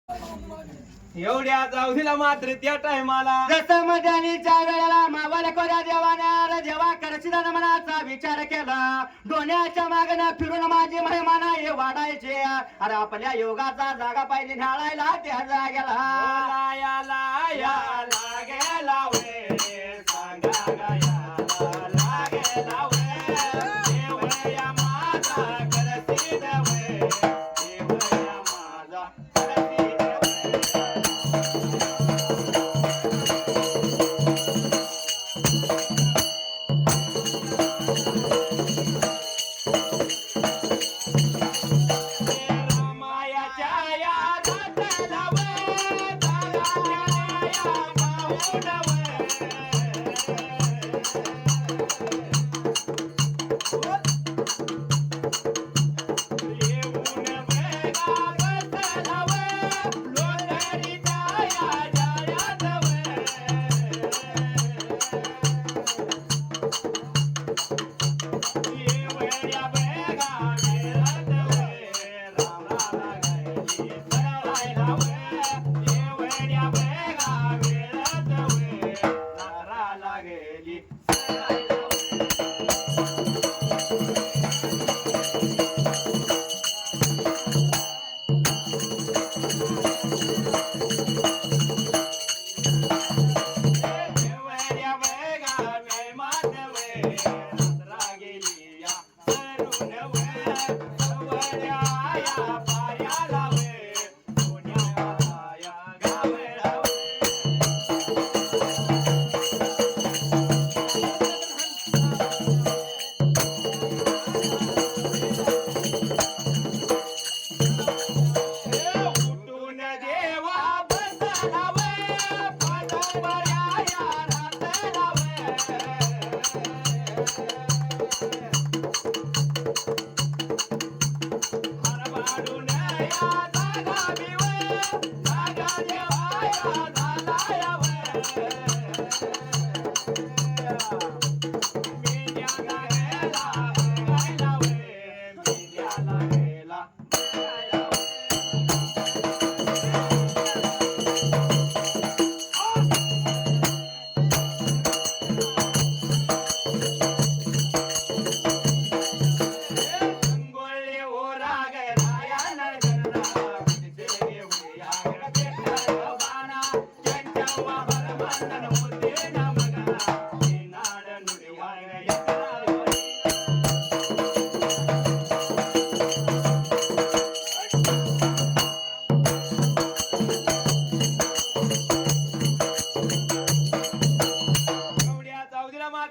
एवढ्या जाऊला मात्र त्या टायमाला जसं मध्यानीच्या वेळेला मावळ कोऱ्या देवाने जेव्हा करशिदान मनाचा विचार केला डोण्याच्या मागणं फिरून माझी महिमाना हे वाढायचे अरे आपल्या योगाचा जागा पाहिजे ढाळायला त्या जागेला याला गेला वे सांगा याला लागेला वे देवया माझा करसीद वे देवया माझा करसीद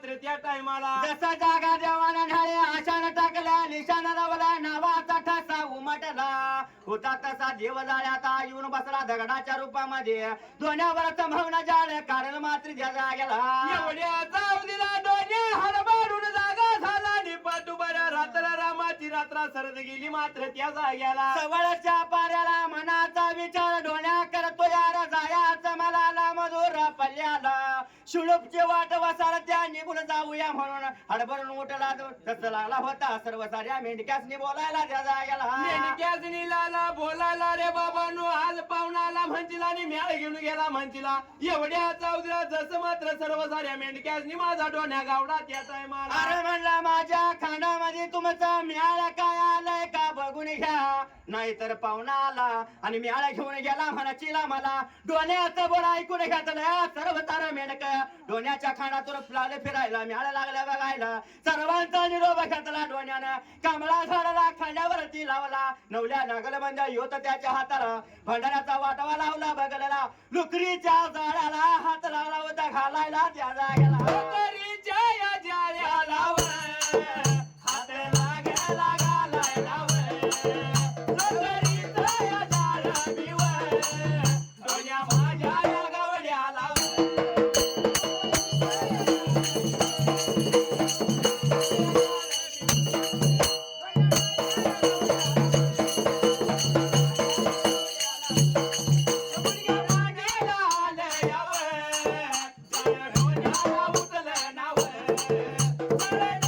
जसा जागा देवाना ढाळे आशान टाकल्या निशाण लावला नावाचा ठसा उमटला होता तसा जीव जाळ्यात येऊन बसला दगडाच्या रूपामध्ये दोन्यावर संभावना जाळ कारण मात्र ज्या जागेला एवढ्या जाऊला दोन्या हरबाडून जागा झाला निपाट बऱ्या रात्र रामाची रात्र सरद गेली मात्र त्या जाग्याला सवळच्या पाऱ्याला मनाचा विचार डोण्या करतो यार जायाच मला लांबदूर पल्ल्याला शुळूपची वाट वसार त्या निघून जाऊया म्हणून हडबडून उठला तसं लागला होता सर्व साऱ्या मेंढक्यासनी बोलायला त्या जागेला मेंढक्यासनी लाला बोलायला रे बाबांनो आज पाहुणाला म्हणतीला आणि म्याळ घेऊन गेला म्हणतीला एवढ्या चौधऱ्या जसं मात्र सर्व साऱ्या मेंढक्यासनी माझा डोण्या गावडा त्या टायमाला अरे म्हणला माझ्या खांडामध्ये तुमचा म्याळ काय आलाय का बघून घ्या नाहीतर पाहुणा आला आणि म्याळ घेऊन गेला म्हणाचिला मला डोण्याचं बोल ऐकून घेतलं सर्व सारं मेंढक डोण्याच्या खांडातून लागले फिरायला म्याळ लागल्या बघायला सर्वांचा निरोप घेतला डोण्यानं कमळा झाडाला खांद्यावरती लावला नवल्या नागलबंद्या होत त्याच्या हाताला भंडाऱ्याचा वाटावा लावला बघलेला लुकरीच्या जाळ्याला हात लावला होता घालायला त्या जागेला लुकरीच्या या जाळ्याला हात लागायला घालायला लुकरीच्या या जाळ्याला डोण्या माझ्या या गावड्याला Hey!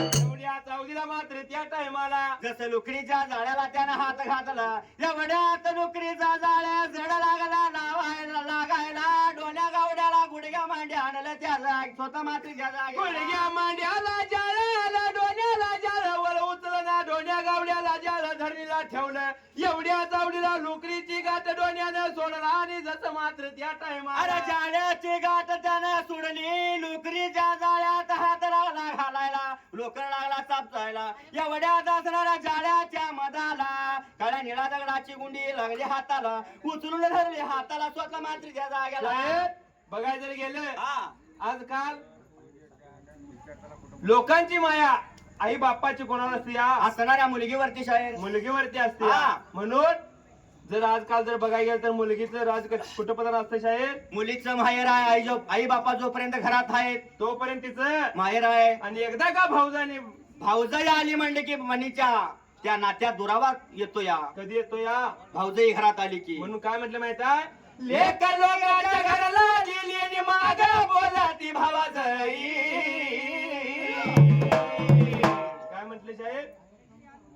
मात्र त्या टायमाला जसं लोकरीच्या जाळ्याला त्यानं हात घातला एवढ्यात लोकरीचा जाळ्या जड लागला लावायला लागायला डोण्या गावड्याला गुडघ्या मांड्या आणलं त्या जाग स्वतः मातीच्या जागी गुडघ्या मांड्याला जाळ्याला डोण्याला जाळावर उचलना डोण्या गावड्याला जाळ धरणीला ठेवलं एवढ्या चावडीला लोकरीची गाठ डोण्यानं सोडला आणि जसं मात्र त्या टायमाला अरे जाळ्याची गाठ त्यानं सोडली लोकरीच्या जाळ्यात हात लागला घालायला लोकर लागला चापचायला एवढ्यात असणाऱ्या जाळ्याच्या मधाला काळ्या निळा दगडाची गुंडी लागली हाताला उचलून धरली हाताला स्वतः मात्रीच्या जागेला साहेब, बघायला जर गेलं हा आजकाल लोकांची माया आई बापाची कोणाला असते या असणाऱ्या मुलगीवरती शाहीर मुलगीवरती असते हा. म्हणून जर आजकाल जर बघायला गेलं तर मुलगीचं राज कुठं पदार्थ असतं शाहीर मुलीचं माहेर आहे आई बापा जोपर्यंत घरात आहेत तोपर्यंत तिचं माहेर आहे आणि एकदा का भाऊजाने भाऊजाई आली म्हणले की मनीच्या त्या नात्यात दुरावा येतो या कधी येतो या भाऊजाई घरात आली की म्हणून काय म्हटलं माहित आहे लेक लोकांच्या घराला गेली आणि माग बोला ती भावाजाई काय म्हटलं शाहीर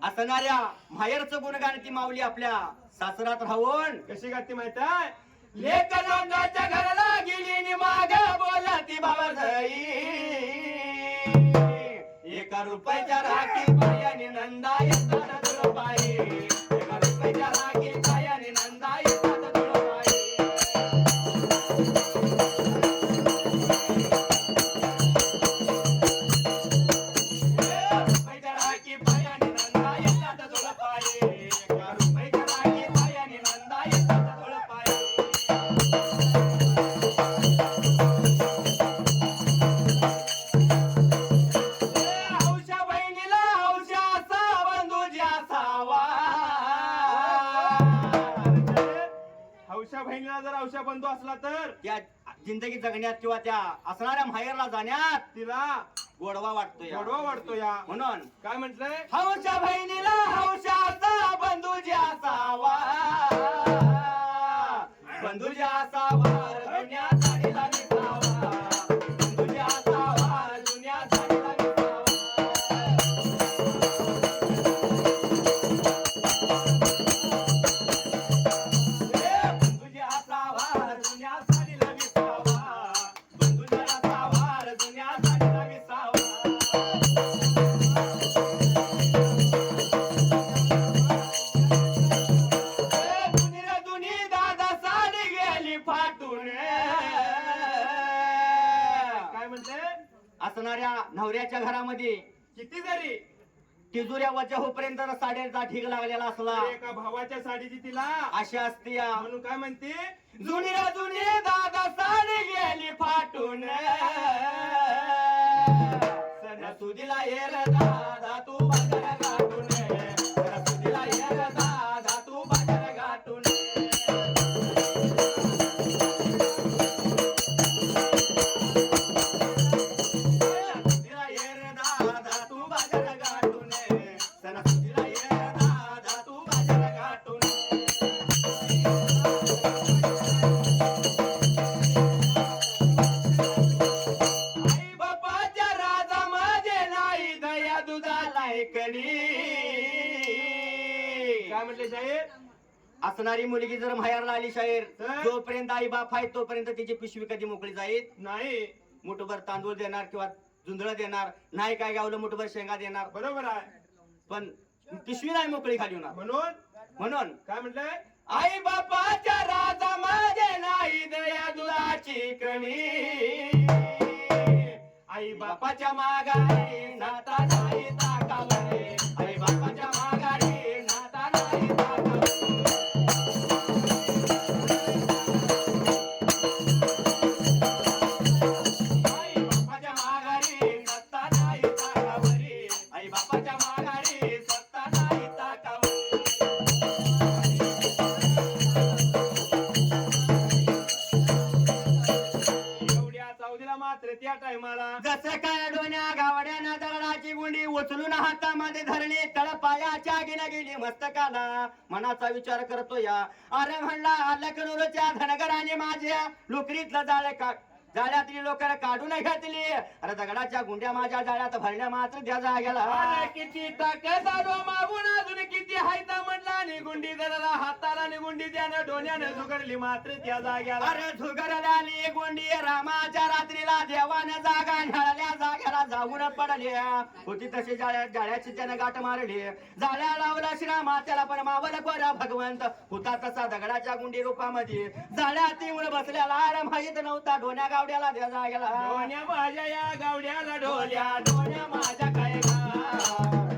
असणाऱ्या माहेरचं गुणगान ती माऊली आपल्या सासरात राहून कशी गाती माहित आहे लेक लोकांच्या घराला गेली आणि माग बोला ती भावाजाई एका रुपयाच्या राखी पायाने नंदा येतात दुळबाई एका रुपयाच्या राखी पायाने नंदा येतात दुळबाई रुपयाच्या राखी पायाने नंदा येतात दुळबाई एका रुपयाच्या राखी पायाने नंदा येतात दुळबाई हौशा बहिणीला हौशा असा बंधूजी असावा हौशा बहिणीला जर हौशा बंधू असला तर त्या जिंदगी जगण्यात किंवा त्या असणाऱ्या माहेरला जाण्यात तिला गोडवा वाटतोय गोडवा वाटतो या म्हणून काय म्हटलंय हौशा बहिणीला हौशा असा बंधूजी असावा बंधूजी असावा जुन्या साडीला विसावा बंधूजी असावा जुन्या साडीला विसावा बंधूजी असावा जुन्या साडीला विसावा बंधूजी असावा जुन्या साडीला विसावा दुनी दादा साडी गेली फाटून काय म्हणते असणाऱ्या नवऱ्याच्या घरामध्ये किती जरी तिजोऱ्या वच्या होपर्यंत साड्यांचा ढीग लागलेला असला एका भावाच्या साडीची तिला अशी असते या. म्हणून काय म्हणते जुनी दादा साडी गेली फाटून सणासुदीला ये रे दादा तू बाजार गाठून सणासुदीला ये रे दादा तू बाजार गाठून सणासुदीला ये रे दादा तू बाजार गाठून सणासुदीला ये रे दादा तू बाजार गाठून आई बापाच्या राजामध्ये नाही दया दुधाला ऐकणी. काय म्हटले शाहीर? असणारी मुलगी जर माहेरला आली शाहीर तर? जोपर्यंत आई बाप आहे तोपर्यंत तिची पिशवी कधी मोकळी जाईल नाही. मुठभर तांदूळ देणार किंवा जुंधळ देणार नाही काय गावलं मुठभर शेंगा देणार बरोबर आहे. पण पिशवी नाही मोकळी खाली होणार म्हणून काय म्हटलंय? आई बापाच्या राजामध्ये नाही दया दुधाची कणी. आई बापाच्या माघारी नाता नाही ताकावरे. आई बापाच्या माघारी नाता नाही ताकावरे. आई बापाच्या माघारी सत्ता नाही ताकावरे. आई बापाच्या माघारी सत्ता नाही ताकावरे. एवढ्या चौधीला मात्र त्या टायमाला जसं काय डोन्या गावड्याना दगडाची गुंडी उचलून हातामध्ये धरली तळपायाच्या गिना गेली मस्तकाला मनाचा विचार करतो या अरे म्हणला लखनूरच्या धनगराने माझ्या लोकरीतलं जाळ्यातली लोकांना काढून घातली अरे दगडाच्या गुंड्या माझ्या जाळ्यात भरल्या मात्र त्या जाग्याला अरे किती ताकद आलो मागून अजून किती हायता म्हणला निगुंडी जरा हाताला निगुंडी त्यानं डोण्यानं झुगरली मात्र त्या जाग्याला. अरे झुगरल्याली गुंडी रामाच्या रात्रीला देवानं जागा न्याळल्या जाग्याला जाऊन पडल्या होती तशी जाळ्याची त्यानं गाठ मारली जाळ्या लावला श्रीरामा त्याला पण मावल कोरा भगवंत होता तसा दगडाच्या गुंडी रूपामध्ये जाळ्यात येऊन बसल्याला अरे माहित नव्हता डोन्या गावड्याला त्या जाग्याला डोण्या माझ्या या गावड्याला ढोल्या डोण्या माझ्या काय गा.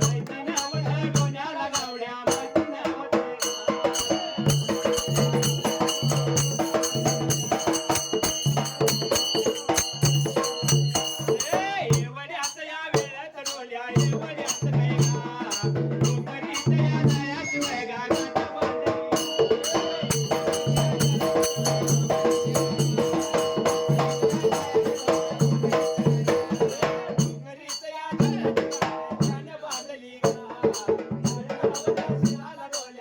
माहिती नव्हतं डोण्याला गावड्या माहिती नव्हतं. एवढ्यात या वेळात डोल्या एवढ्यात काय गा. लोकरीत या दयाशिवाय गा गाठ बांधली. लोकरीत या दयाशिवाय गाठ बांधली गा. शिराला डोल्या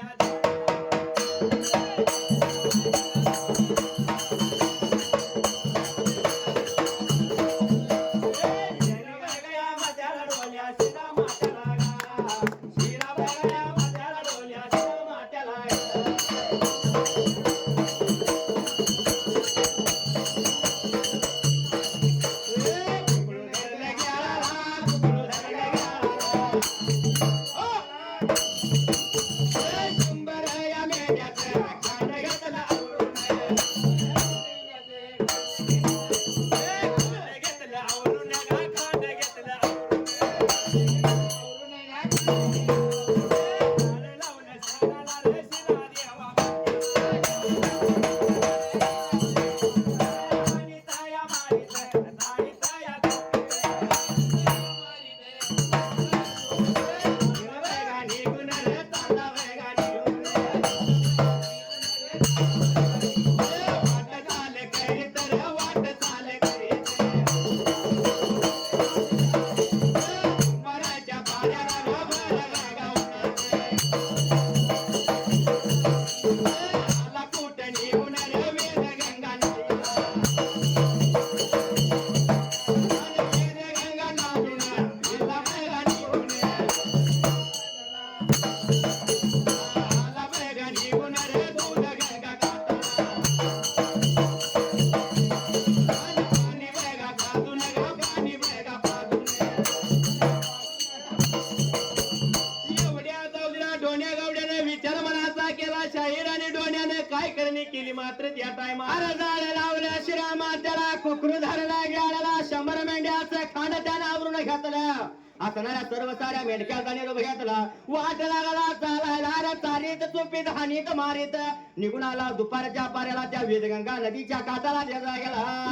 केली मात्र त्या टायमा अरे जाळे लावल्या श्रीरामा त्याला कुकरू धरला गेला 100 मेंढ्याचं खांड त्यानं आवरून घेतलं असणाऱ्या सर्व साऱ्या मेंढक्याचा निरोप घेतला वाट लागला चालायला रे चारीत चुपीत हानीत मारीत निघून आला दुपारच्या पाऱ्याला त्या वेदगंगा नदीच्या काठाला गेला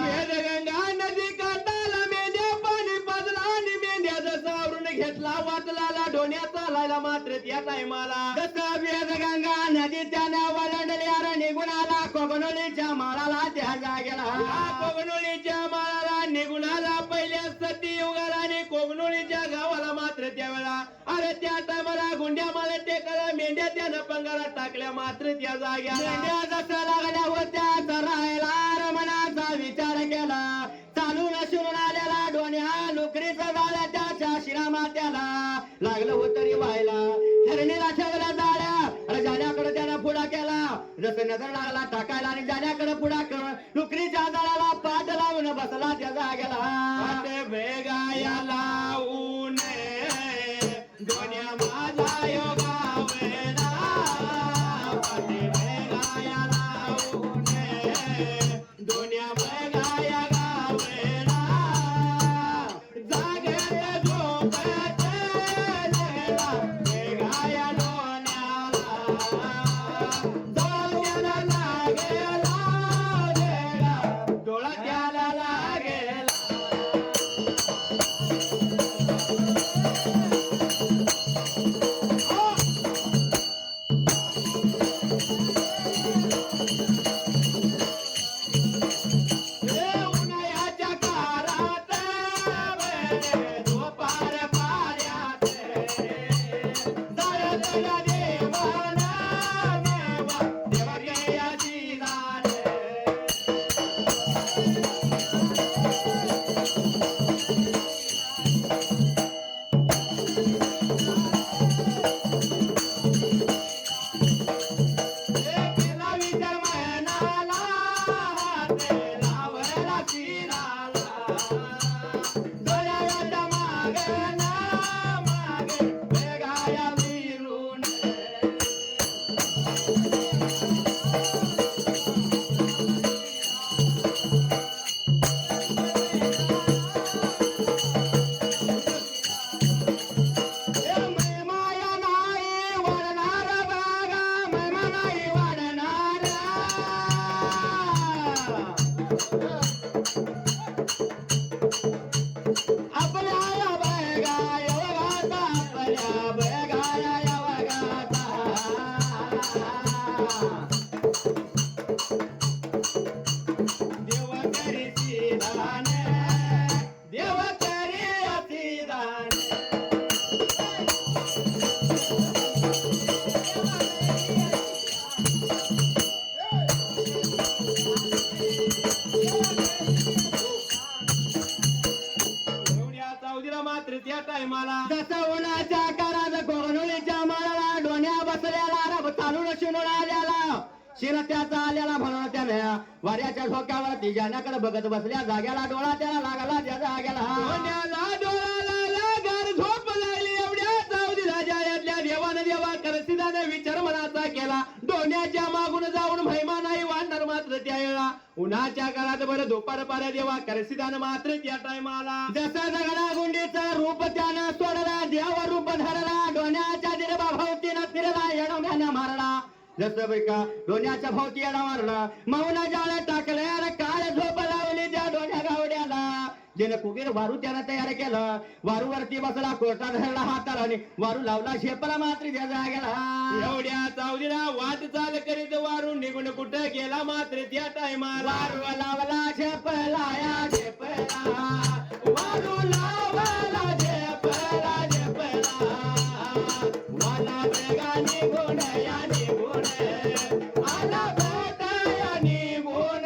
वेदगंगा नदी काठाला मेंढ्या पाणी पाजला आणि मेंढ्या जसा घेतला वाटलाला डोण्या चालायला मात्र त्या टायमाला जसं वेदगंगा नदीच्या वलंडल्यावर निघून आला कोगनोलीच्या माळाला त्या जागेला कोगनोळीच्या माळाला निघून आला पहिल्या सती युगाला आणि कोगनोळीच्या गावाला मात्र त्यावेळा अरे त्या टायमाला गुंड्या माले टेकाला मेंढ्या त्यानं पंगाला टाकल्या मात्र त्या जाग्या मेंढ्या जसं लागल्या होत्या तर राहायला रमणाचा विचार केला चालून शिरून आलेला डोन्या लुकरीचा झाल्या त्याच्या शिरामात्याला लागलं होतं रे व्हायला धरणीला ठेवला जाळ्या अरे जाण्याकडे त्याला पुढा केला जसं नजर लागला टाकायला आणि जाण्याकडे पुढा करून लुकरीच्या जाळ्याला पाठ लावून बसला त्या जागेला भेगाया लावून डोन्या माझा योगावेना पाटे भेगाया लावून डोन्या भेगाया गावेना जागेत झोपत लेला भेगाया डोन्याला डोळ्याला लागेला लेला डोळा त्याला लागेला उन्हाळ्याच्या कारात झोपार पाऱ्यात जाळ्यातला देवाना देवा देवाची दान केला विचार मनाला हात लावला शिराला डोळ्याच्या मागे ना मागे भेगाया विरून माया नाही वाढणार बागा महिमा नाही वाढणार आपल्या या बगाया वगाता आपल्या बगाया या वगाता देव करी सिधान देव करी सिधान एवढ्या चौधीला मात्र त्या टायमाला जसं उन्हाच्या कारात कोगनोलीच्या माळाला डोन्या बसल्याला रब चालून शिरून आल्याला शिर त्याचा आल्याला म्हणून त्याने वाऱ्याच्या झोक्यावरती जाण्याकडे बघत बसल्या जाग्याला डोळा त्याला लागला त्या जाग्याला डोण्याला डोळाला लागार झोप लागली एवढ्या चौधीला जाळ्यातल्या देवानं देवा करसिदाने विचार मनाचा केला डोण्याच्या मागून जाऊन महिमा नाही वाढणार मात्र त्या वेळा उन्हाच्या काळात बरं दुपार पाऱ्या देवा करसिदानं मात्र त्या टायमाला जसं दगडा गुंडीचं रूप त्यानं सोडला देव रूप धरला डोण्याच्या दिरबा भोवतीनं फिरला येडोम्यानं मारला जसं का डोण्याच्या भोवती येडा मारला मौना जाळ टाकलं अरे काळ झोप लावली त्या डोण्या गावड्याला ज्यानं कुगीर वारू त्यानं तयार केलं वारूवरती बसला कोर्टात धरला हाताला आणि वारू लावला शेपला मात्र त्या जागेला एवढ्या चौधीला वाट चाल करीत वारून निघून कुठं गेला मात्र त्या टायमाला वारू लावला शेपला या शेपला वारू लावला शेपला शेपला वाला बेगा निघून या निघून आला बेटा या निघून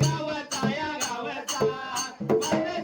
गावाचा या गावाचा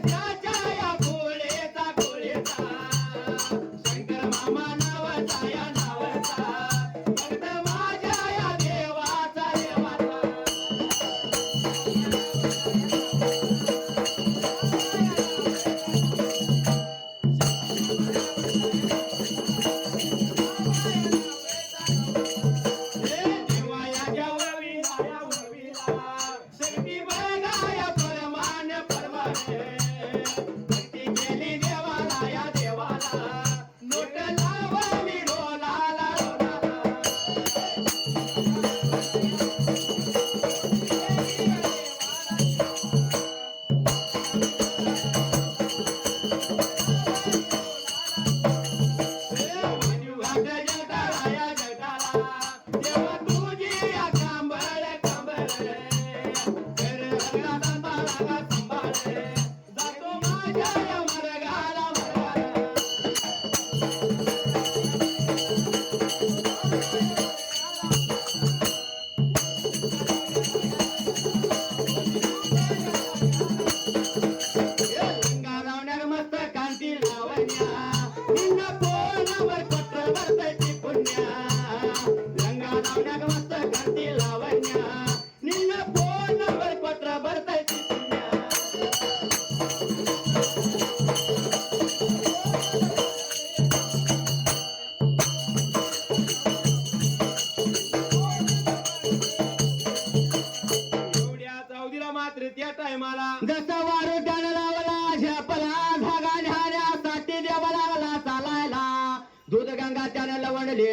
दूध गंगा त्याने लवंडली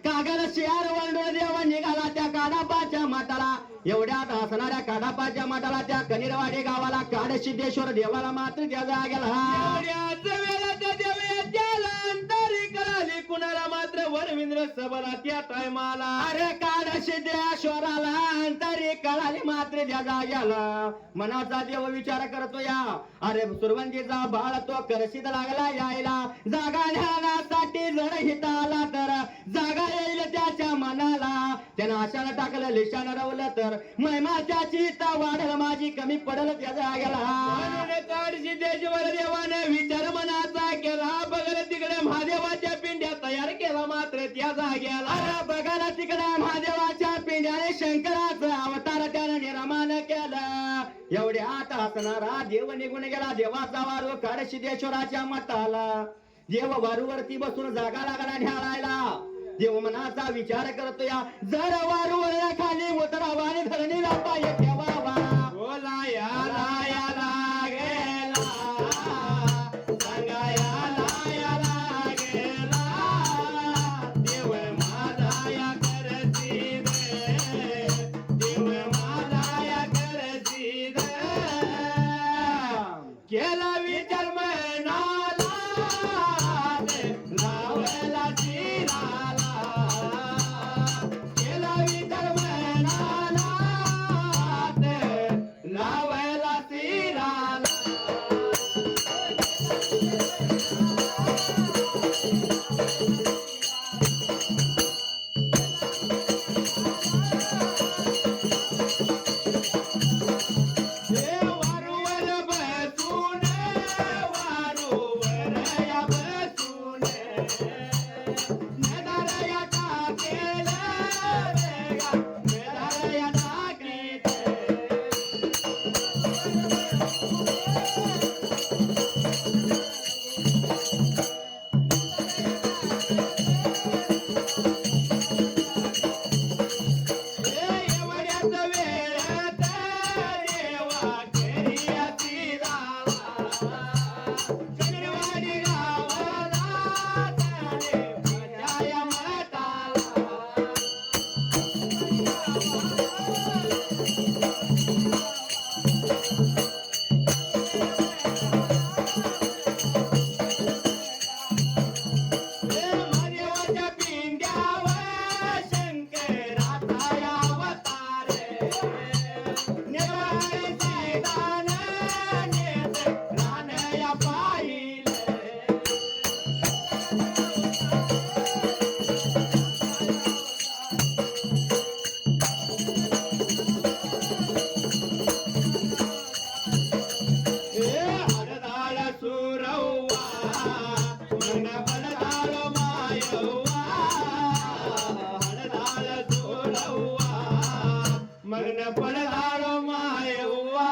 कागद शियार वळून देवा निघाला त्या काढापाच्या माताला एवढ्यात हसणाऱ्या काढापाच्या माताला त्या कनिरवाडी गावाला काढ सिद्धेश्वर देवाला मात्र त्या जागेला एवढ्याच वेळात देवयाच्याला अंतरी कळाली कुणाला मात्र वरविंद्र सबला त्या टायमाला अरे काढ सिद्धेश्वराला अंतरी कळाली मात्र त्या जागेला मनाचा देव विचार करतो या अरे सुरवंतीचा बाळ तो करशीत लागला यायला जागा ध्यानासाठी जर हिता आला तर जागा येईल त्याच्या मनाला त्यानं आशाला टाकलं लिशानं रवलं तर महिमा त्याची इच्छा वाढल माझी कमी पडल त्या जागेला म्हणून काढशी देशवर देवाने विचार मनाचा केला बघल तिकडे महादेवाच्या पिंड्या तयार केला मात्र त्या जाग्याला अरे बघायला तिकडे महादेवाच्या पिंड्याने शंकराचा अवतार त्यानं निर्माण केला एवढे आत हसणारा देव निघून गेला देवाचा वारू काढ सिद्धेश्वराच्या मठाला देव वारूवरती बसून जागा लागला ढाळायला देव मनाचा विचार करतो या जर वारूवर खाली उतरावा आणि धरणीला पाय ठेवावा बोला याला गेला सांगायाला गेला देव माझा या करती दे देव माझा या करती दे केला विचार मनाला नावला शिराला केला विचार मनाला नावला शिराला वारूवर बसून वारूवर या बसून मेदारया टाकेल मेदारया टाकेल एवढ्याच वेळात देवा घरी झाला कनिरवाडी गावाला त्याने माझ्या मठाला महादेवाच्या पिंड्यावर शंकराचा अवतार नेवारी सैतान नेत रानया पाहिले हरदाळ सुरव्वा मन बलदाळ मायव्वा हरदाळ सुरव्वा मन बलदाळ मायव्वा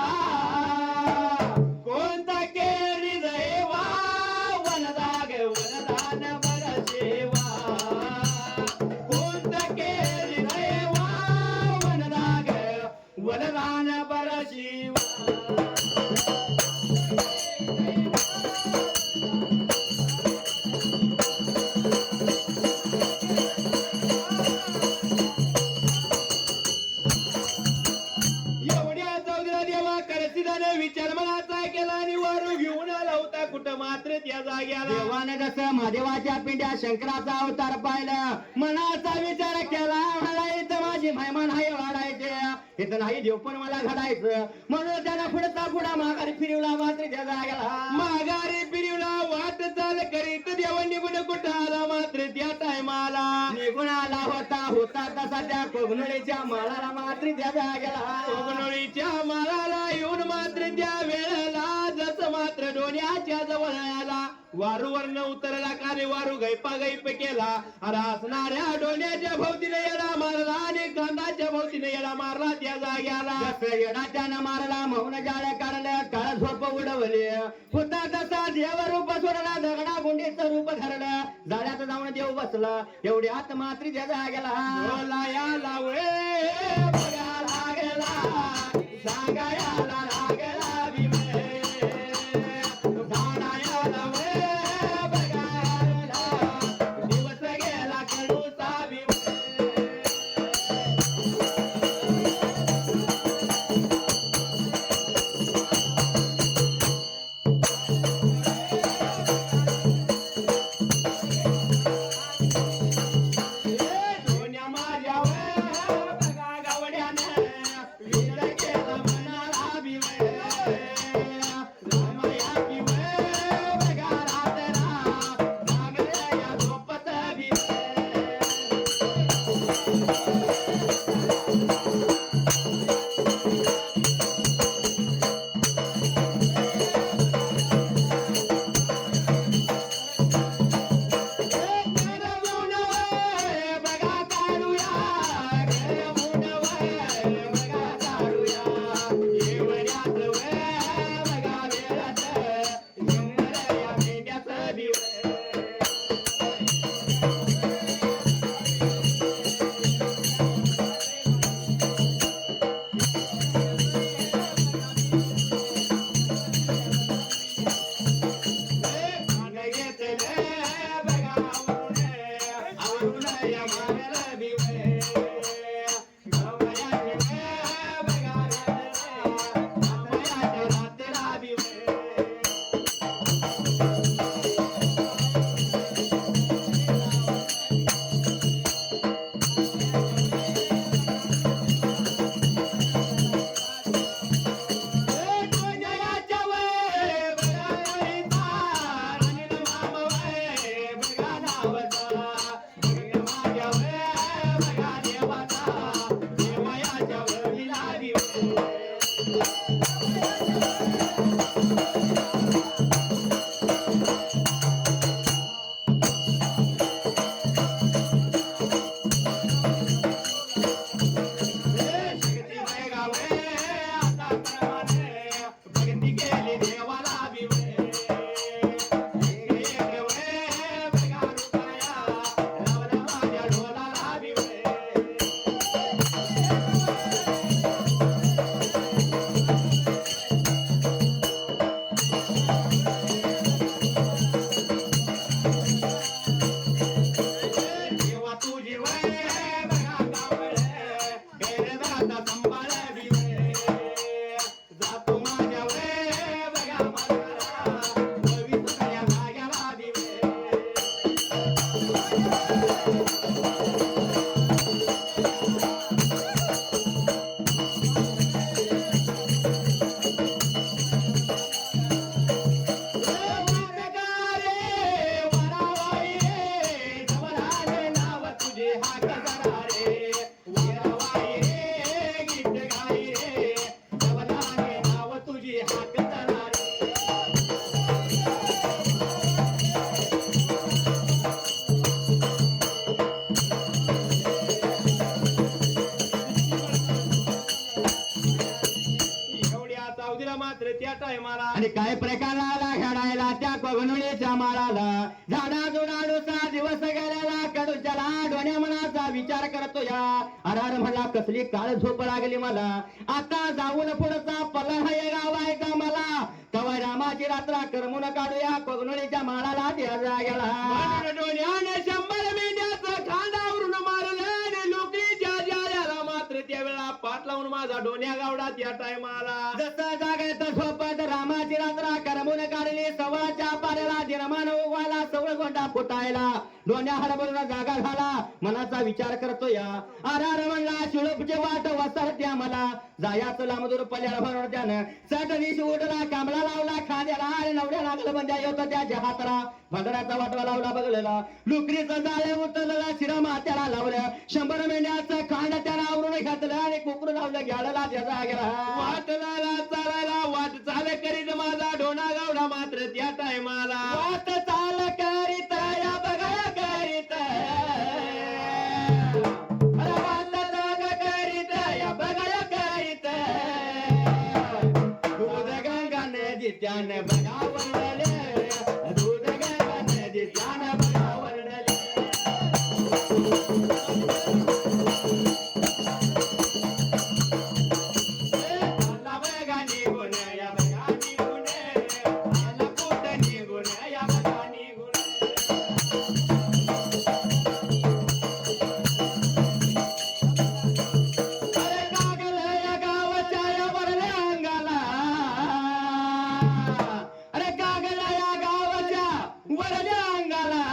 कोणता केरी देवा वनदाग वनदान बरसेवा कोणता केरी देवा वनदाग वनदान बरसेवा एवढ्या चौधरा देवा करसिदाने विचार मनाचा केला आणि वारू घेऊन आला होता कुठं मात्र त्या जाग्याला देवाने जसं महादेवाच्या पिंड्या शंकराचा अवतार पाहिला मनाचा विचार केला मला इथं माझी महिमा नाही वाढायचे इथं नाही देव पण मला घडायचं म्हणून त्यानं पुढा माघारी फिरवला मात्र त्या जागेला माघारी फिरवला वाट चाल करीत देव निघून कुठं आला मात्र त्या टायमाला निघून आला होता तसा त्या कोगनळीच्या माळाला मात्र त्या जागेला कोगनोळीच्या माळाला येऊन मात्र त्या वेळेला जसं मात्र डोण्याच्या जवळ आला वारूवर न उतरला का रे वारू गैपा गैप केला अरे असणाऱ्या डोण्याच्या भोवतीने येडा मारला आणि कांदाच्या भोवतीने येडा मारला त्या जाग्याला येडा त्यानं मारला मौन जाळ्या काढल्या काळ झोप उडवली होता तसा देव रूप सोडला दगडा गुंडीचं रूप धरलं जाळ्यात जाऊन देव बसला एवढी आत मात्री त्या जागेला बोलाया लावळे बघा लागला सांगायला लागला भीमे जाणाया लावळे बघायला झाला झाडा जुडाडूसा दिवस गेलेला कडूच्याला डोण्या मनाचा विचार करतो या अरार म्हणला कसली काळ झोप लागली मला आता जाऊन पुढचा पल्ला हे गाव आहे का मला तवा रामाची रात्र करमून काढूया कोगनोळीच्या माळाला द्या गेला डोण्याने 100 मेंढ्याचं खांदावरून मारलं आणि लोकरीच्या जाळ्याला मात्र त्यावेळेला पाठ लावून माझा डोन्या गावडा त्या टायमाला जसं जागेत झोपत रामाची रात्र करमून काढली सवळाच्या पाऱ्याला दिनमान उगवायला सवळ गोंडा फुटायला डोन्या हरभरून जागा झाला मनाचा विचार करतो या अरार म्हणला शिळपचे वाट वसरत्या मला जायाचं लांबदूर पल्याला भरवण त्यानं चट दिश उडला कांबळा लावला खांद्याला आणि नवड्या लागलं बंद्या येतं त्याच्या हाताला भंडाराचा वाटवा लावला बघलेला लुकरीचं जाळे उतरलेला शिरा मात्याला लावलं 100 मेंढ्याचं खांड त्याला आवरून घातलं आणि कुकरू लावलं घ्यायला त्याचा गेला वाटला चालायला वाट चाल करीत माझा डोना गावडा मात्र त्या टायमाला वाट चाल करीत या बघा करीत अरे वाट चाल करीत या बघा करीत दूध गंगा नदी त्याने बघा वरडले दूध गंगा नदी त्याने बघा वरडले आला बघा निघून या बघा निघून आला पोट निघून या बघा निघून अरे कागल या गावाच्या या वरल्या अंगाला अरे कागल या गावाच्या वरल्या अंगाला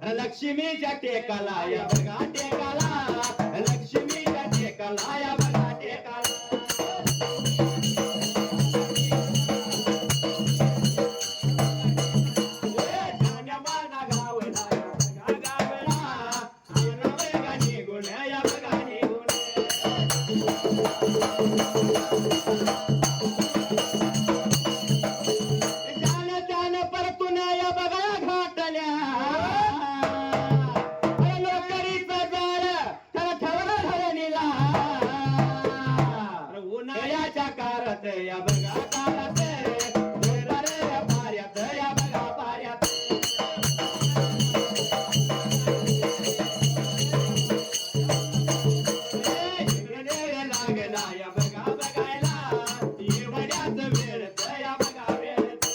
अरे लक्ष्मीच्या टेकाला या बघा टेकाला लक्ष्मीच्या टेकाला या बघा टेकाला ठाण्या माना गावला या बघा गावला आला बघा निघून या बघा निघून जान जान परतून या बघा घाटल्या अरे नोकरीचं जाळ त्याला ठेवलं धरणीला अरे उन्हा याच्या कारत या बघा कारत रे पाऱ्यात या बघा पाऱ्यात लागला या बघा बघायला एवढ्याच वेळत या बघा वेळत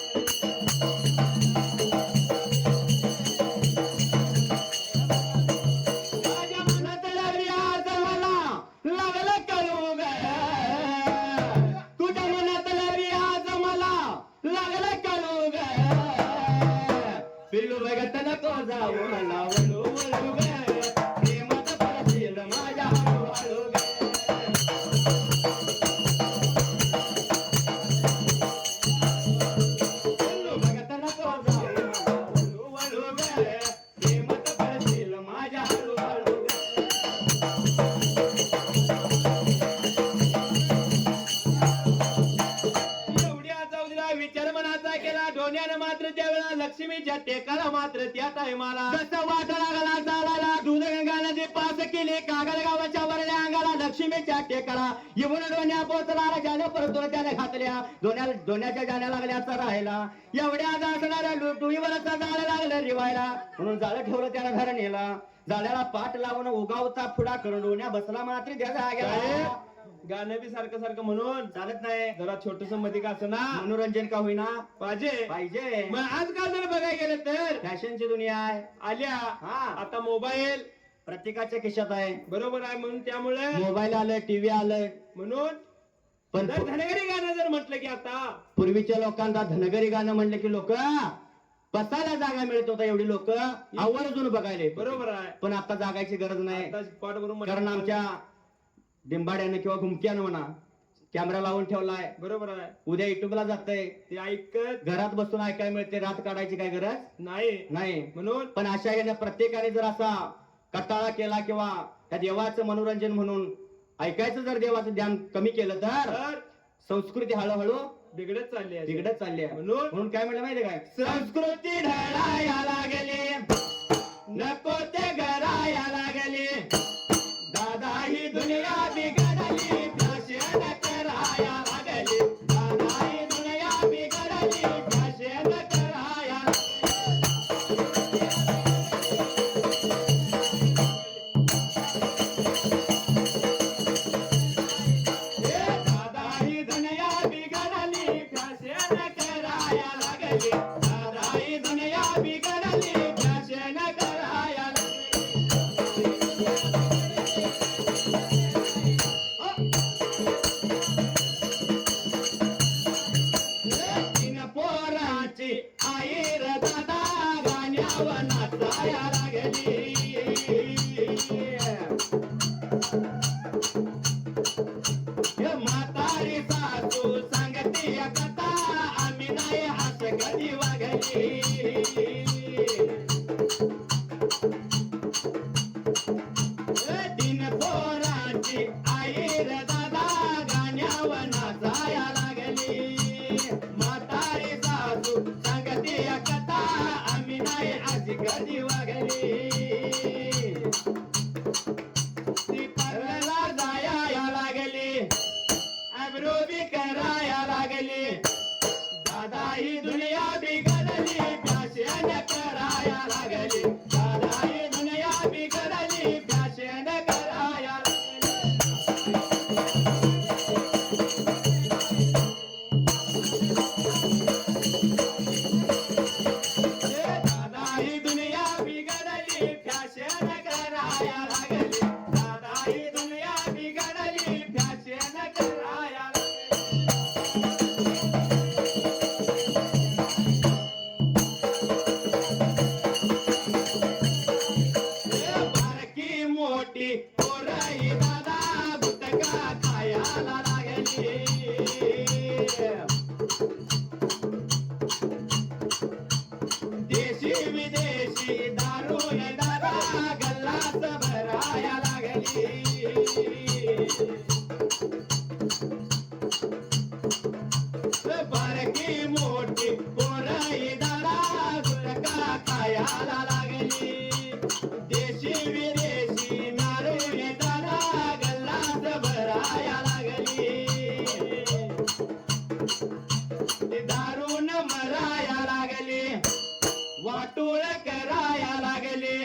माझ्या मनात लागली आज मला लागलं करू ग तुझ्या मनात लागली आज मला लागलं करू ग पिल्लू बघत नको जाऊ मला वळू वळू ग प्रेमात पडशील माझ्या हळू ग पिल्लू बघत नको जाऊ मला वळू वळू ग प्रेमात पडशील माझ्या हळू हळू ग एवढ्या चौधरीला विचार मनाचा केला डोण्यानं मात्र त्यावेळेला लक्ष्मीच्या टेकाला मात्र त्या टायमाला जसं वाट लागला चालायला दूध गंगा नदी पास केली कागल गावाच्या वरल्या अंगाला लक्ष्मीच्या टेकाला येऊन डोण्या पोचला जाण्या परतून त्याने घातल्या दोन्याच्या जाण्या लागल्याचा राहिला एवढ्या असणाऱ्या टुईवरचा जाळ लागलं रिवायला म्हणून जाळं ठेवलं त्यानं धरणीला जाळ्याला पाठ लावून उगावता पुढा करून डोण्या बसला मात्र त्याचा गेला गाणं बी सारखं सारखं म्हणून चालत नाही जरा छोटस मध्ये का असं ना मनोरंजन का होईना पाहिजे पाहिजे मग आजकाल जर बघायला गेलं तर फॅशनची दुनिया आहे आल्या हा. आता मोबाईल प्रत्येकाच्या खिशात आहे बरोबर आहे म्हणून त्यामुळे मोबाईल आलं टीव्ही आलं म्हणून पण जर धनगरी गाणं जर म्हटलं की आता पूर्वीच्या लोकांना धनगरी गाणं म्हणलं की लोक बसायला जागा मिळत होता एवढी लोक आवर्जून बघायले बरोबर आहे पण आता जागायची गरज नाही आता पाठ भरून कारण म्हटलं- आमच्या डिंबाड्यानं किंवा घुमक्यानं म्हणा कॅमेरा लावून ठेवलाय बरोबर आहे उद्या युट्यूबला जातंय ते ऐकत घरात बसून ऐकायला मिळते रात काढायची काय गरज नाही नाही म्हणून पण अशा याने प्रत्येकाने जर असा कटाळा केला किंवा त्या देवाचं मनोरंजन म्हणून ऐकायचं जर देवाचं ध्यान कमी केलं तर तर संस्कृती हळूहळू बिघडत चालली आहे बिघडत चालली आहे म्हणून म्हणून काय म्हणलं माहितीये काय संस्कृती ढळाया लागली नको ते घराया लागली दादा ही दुनिया बिघडली फॅशन कराया लागली दादा ही दुनिया बिघडली फॅशन कराया दुनिया बिघडली फॅशन कराया तीन पोराची आई र दादा गाण्यावर नाचाया लागली म्हातारी सासू सांगते कथा आम्ही नाही हात कधी वागली तीन पोराची आई र दादा गाण्यावर नाचाया लागली म्हातारी सासू सांगते कथा आम्ही नाही हात कधी वागली ती परला जाया लागली अब्रो बी कराया लागली दादा ही दुनिया बिघडली फॅशन कराया लागली दादा ही दुनिया बिघडली फॅशन कराया दादा ही दुनिया बिघडली फॅशन कराया लागली दादा ही दुनिया बिघडली फॅशन कराया बारकी मोठी पोराई दादा गुटखा खायला लागली देशी विदेशी दारून दादा गल्लास भराया लागली बारकी मोठी पोराई दादा गुटखा खायला लागली देशी विदेशी दारून दादा गल्लास भराया लागली दारून मराया लागली वाटोळ कराया लागली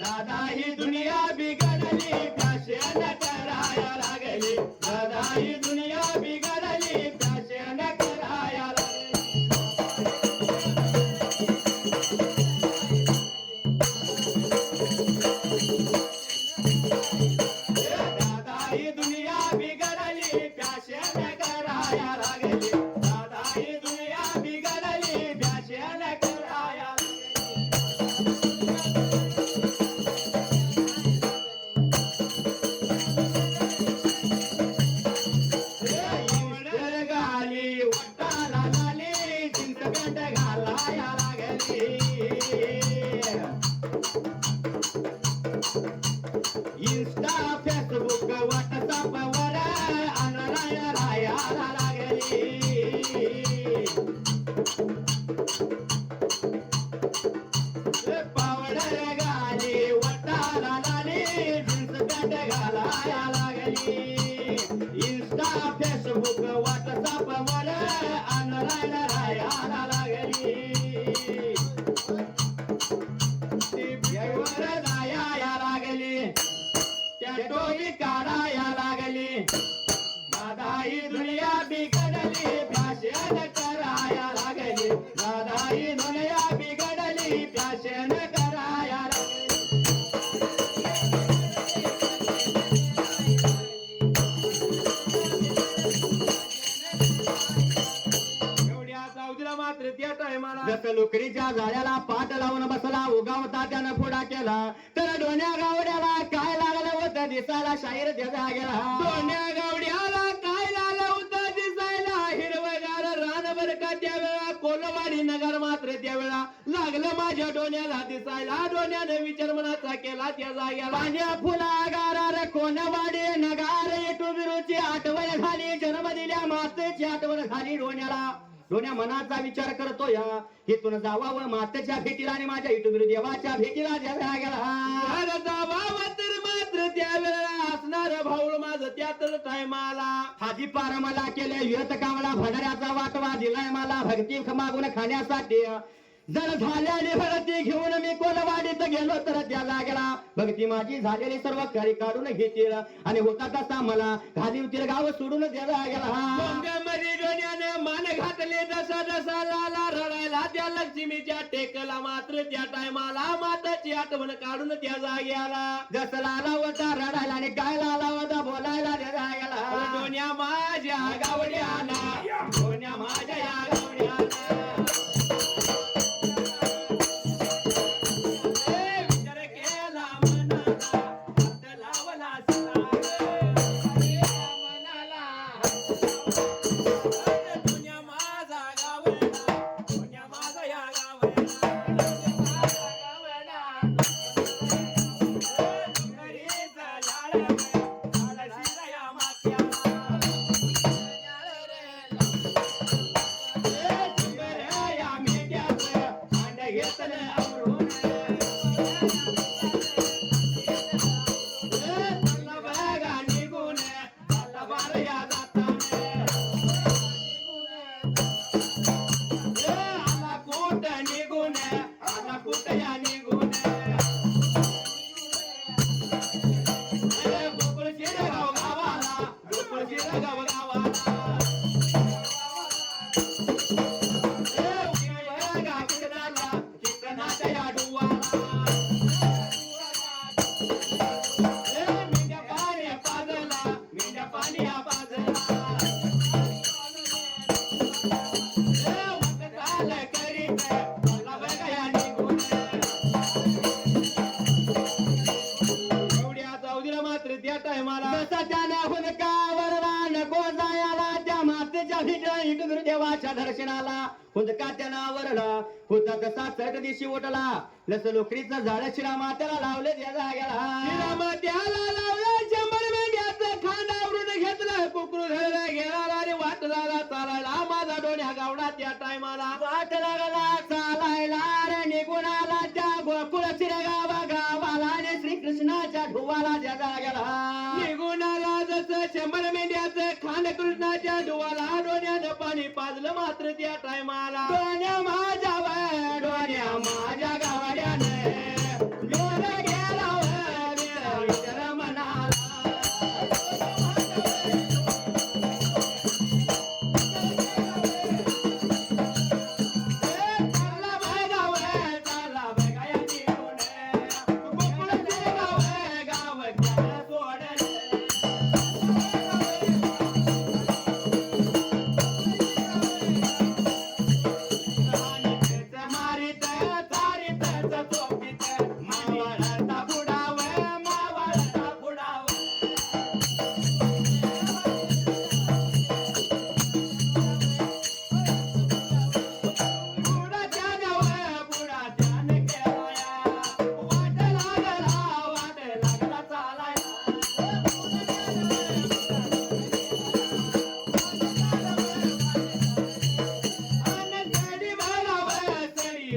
दादा ही दुनिया बिघडली फॅशन कराया लागली दादा ही दुनिया बिघडली फॅशन कराया दादा ही दुनिया बिघडली फॅशन कराया लागली दादा ही दुनिया बिघडली फॅशन कराया गाली वाटाला झाली चिंत पेंट घालाया लागली इंस्टा फेसबुक व्हॉट्सअप वर अनराया रायाला लागली पावडर गाली वाटाला झाली जीन्स पॅन्ट घालाया लागली इंस्टा फेसबुक व्हॉट्सअप वर अनराया रायाला लागली वर जाया लागली टॅटो बी काढाया लागली दादा ही दुनिया बिघडली फॅशन कराया लागली दादा ही दुनिया बिघडली फॅशन कराया लागली एवढ्या जाऊदीला मात्र त्या टायमाला जसं लोकरीच्या जाळ्याला पाठ लावून बसला उगावता त्यानं पुढा केला तर डोन्या गावड्याला काय लागलं होतं दिसायला शाहीर त्याचा गेला दोन्या गावड्याला काय लागलं होतं दिसायला हिरवगार रानभर का त्यावेळा कोलवाडी नगर मात्र त्यावेळा लागलं माझ्या डोन्याला दिसायला डोन्याने विचार मनाचा केला त्या जाग्याला माझ्या फुला गारार कोणवाडी नगार बिरूची आठवण झाली जन्म दिल्या मातेची आठवण झाली डोन्याला डोन्या मनाचा विचार करतो या इथून जावावं मातेच्या भेटीला आणि माझ्या इटुबिरू देवाच्या भेटीला द्यावा गेला जावा तर मात्र त्यावेळेला असणार भाऊळ माझं त्यात टायमाला हाजी पार मला केले युत कामला भंडाऱ्याचा वाटवा दिलाय मला भक्ती मागून खाण्यासाठी जर झाल्याने भरती घेऊन मी कोलवाडीत गेलो तर त्याला गेला भक्ती माझी झालेली सर्व करी काढून घेतील आणि होता तसा मला घाली होतील गाव सोडून द्यायला गेला मध्ये डोण्याने मान घातले जसा जसा लाला रडायला त्या लक्ष्मीच्या टेकला मात्र त्या टायमाला माताची आठवण काढून त्या जाग्याला जसं लाला होता रडायला आणि काय लाला होता बोलायला द्यायला गेला डोन्या माझ्या गावड्याला डोन्या माझ्या या गावड्याला विचार केला मनाला हात लावला मनाला डोन्या माझा गावडा डोन्या माझा या गावडा देवाच्या दर्शनाला हुंदका त्यांना आवरला होता तसा चट दिशी उठला लस लोकरीचं झाड श्रीरामात्याला लावले द्यायला गेला श्रीरामात्याला लावलं 100 मेंढ्याचं खांदावरून घेतलं कुकरू धरलं गेला आणि वाट लागला चालायला माझा डोन्या गावडा त्या टायमाला वाट लागला चालायला रे निघून आला त्या गोकुळ गावा गावाला आणि श्रीकृष्णाच्या ढुवाला द्यायला गेला निघून आला जसं 100 मेंढ्याचं खांड कृष्णाच्या ढुवाला डोन्यानं पाणी पाजलं मात्र त्या टायमाला डोन्या माझ्या डोन्या माझ्या गावाड्याने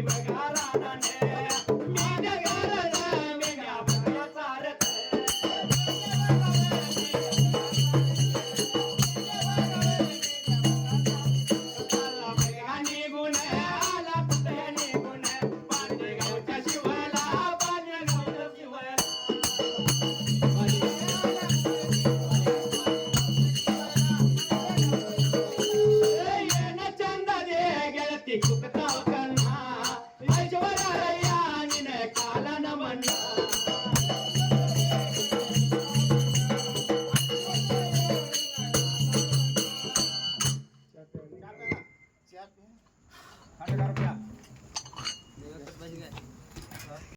बघा